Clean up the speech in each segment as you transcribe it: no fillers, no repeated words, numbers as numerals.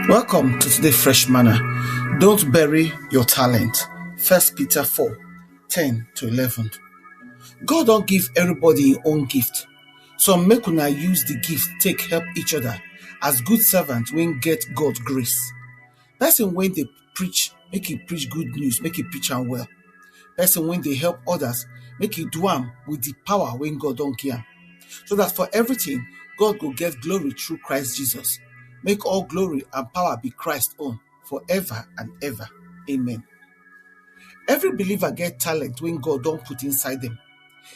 Welcome to today's fresh manna. Don't bury your talent. 1 Peter 4:10-11. God don't give everybody his own gift. So make una use the gift take help each other as good servants when get God grace. Person when they preach, make it preach good news, make it preach am well. Person when they help others, make it do am with the power when God don't give am. So that for everything, God will get glory through Christ Jesus. Make all glory and power be Christ's own forever and ever. Amen. Every believer get talent when God don't put inside them.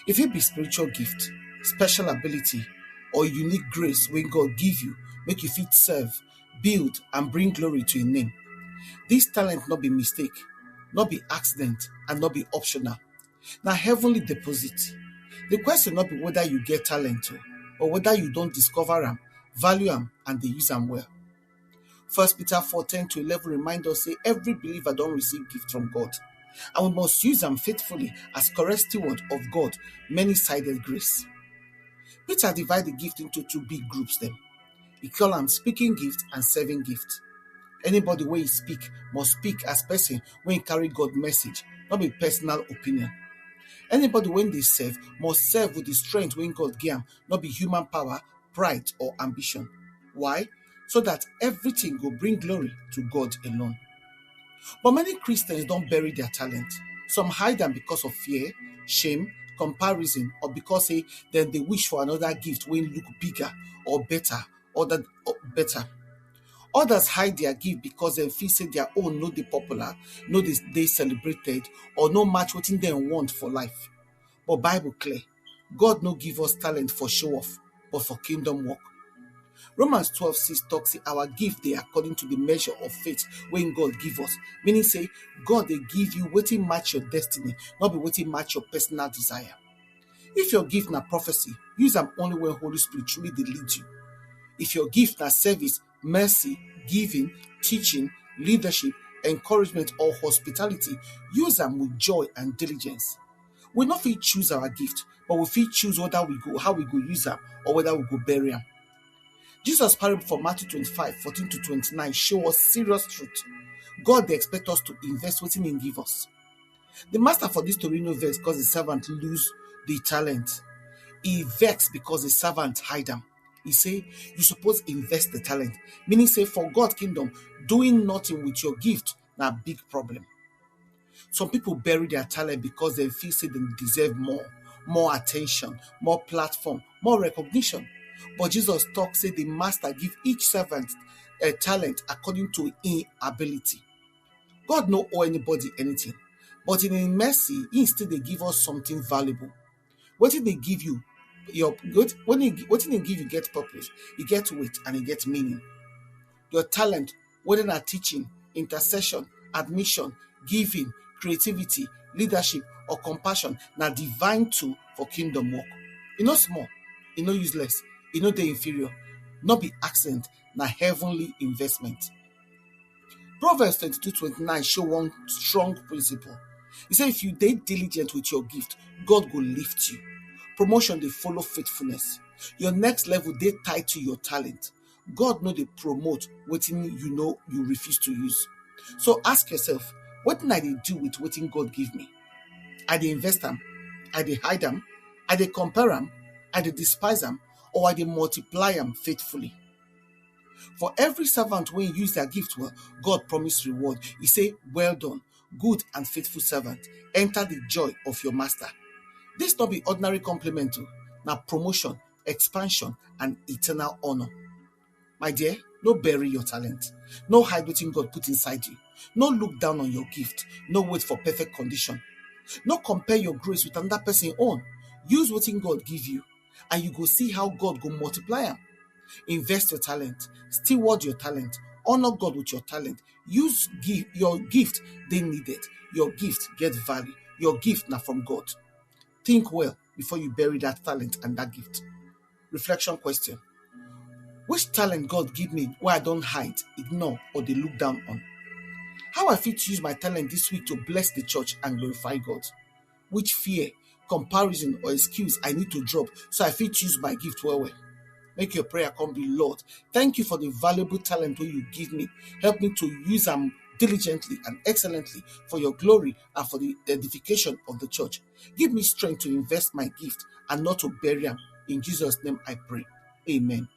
If it be spiritual gift, special ability, or unique grace when God give you, make you fit serve, build, and bring glory to his name. This talent not be mistake, not be accident, and not be optional. Now heavenly deposit. The question not be whether you get talent or whether you don't discover them, value them, and they use them well. 1 Peter 4:10-11 remind us say every believer don't receive gift from God, and we must use them faithfully as correct steward of God many-sided grace. Peter divide the gift into two big groups them. He call them speaking gift and serving gift. Anybody when he speak must speak as person when he carry God message, not be personal opinion. Anybody when they serve must serve with the strength when God give them, not be human power, pride, or ambition. Why? So that everything will bring glory to God alone. But many Christians don't bury their talent. Some hide them because of fear, shame, comparison, or because then they wish for another gift when look bigger or better or better. Others hide their gift because they feel say their own no dey popular, no they celebrated, or no match what them want for life. But Bible clear, God no give us talent for show off, but for kingdom work. Romans 12:6 talks say our gift they according to the measure of faith when God give us. Meaning say God they give you wetin match your destiny, not be wetin match your personal desire. If your gift na prophecy, use them only when Holy Spirit truly they lead you. If your gift na service, mercy, giving, teaching, leadership, encouragement, or hospitality, use them with joy and diligence. We not fit choose our gift, but we fit choose whether we go, how we go use them, or whether we go bury them. Jesus' parable from Matthew 25:14-29 show us serious truth. God they expect us to invest within Him give us. The master for this story no vex because the servant lose the talent. He vex because the servant hide them. He say, you suppose invest the talent. Meaning say, for God's kingdom, doing nothing with your gift na a big problem. Some people bury their talent because they feel say they deserve more attention, more platform, more recognition. But Jesus talks say the master give each servant a talent according to his ability. God no owe anybody anything, but in his mercy, he still they give us something valuable. What did they give you? What did they give you get purpose, it get weight, and it gets meaning. Your talent, whether not teaching, intercession, admission, giving, creativity, leadership, or compassion, now divine tool for kingdom work. It's not small, it's not useless, it's not the inferior, not be accident, na heavenly investment. Proverbs 22:29 show one strong principle. He said, if you dey diligent with your gift, God will lift you. Promotion they follow faithfulness. Your next level they tied to your talent. God know they promote wetin you refuse to use. So ask yourself, what did I do with wetin God give me? I dey invest them, I dey hide them, I dey compare them, I dey despise them, or I dey multiply them faithfully. For every servant when you use their gift well, God promised reward. He say, well done, good and faithful servant. Enter the joy of your master. This not be ordinary compliment, now promotion, expansion, and eternal honor. My dear, no bury your talent. No hide wetin God put inside you. No look down on your gift. No wait for perfect condition. No compare your grace with another person's own. Use wetin God give you, and you go see how God go multiply them. Invest your talent. Steward your talent. Honor God with your talent. Use your gift they needed. Your gift get value. Your gift now from God. Think well before you bury that talent and that gift. Reflection question. Which talent God give me where I don't hide, ignore, or they look down on? How I fit use my talent this week to bless the church and glorify God? Which fear, comparison, or excuse I need to drop so I fit use my gift well? Make your prayer come be, Lord, thank you for the valuable talent that you give me. Help me to use them diligently and excellently for your glory and for the edification of the church. Give me strength to invest my gift and not to bury them. In Jesus' name I pray. Amen.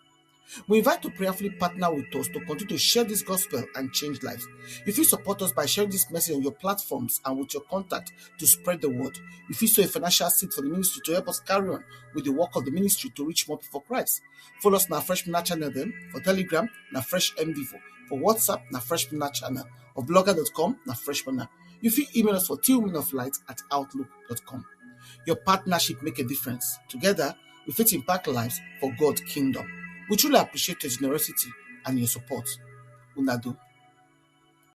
We invite to prayerfully partner with us to continue to share this gospel and change lives. If you support us by sharing this message on your platforms and with your contact to spread the word, if you sow a financial seed for the ministry to help us carry on with the work of the ministry to reach more people for Christ. Follow us on our Fresh Manna channel then. For Telegram, na Fresh MV. For WhatsApp, na Fresh Manna channel. Or blogger.com, na Fresh Manna. If you email us for twomenoflight@outlook.com. Your partnership make a difference. Together, we fit impact lives for God's kingdom. We truly appreciate your generosity and your support. Unado.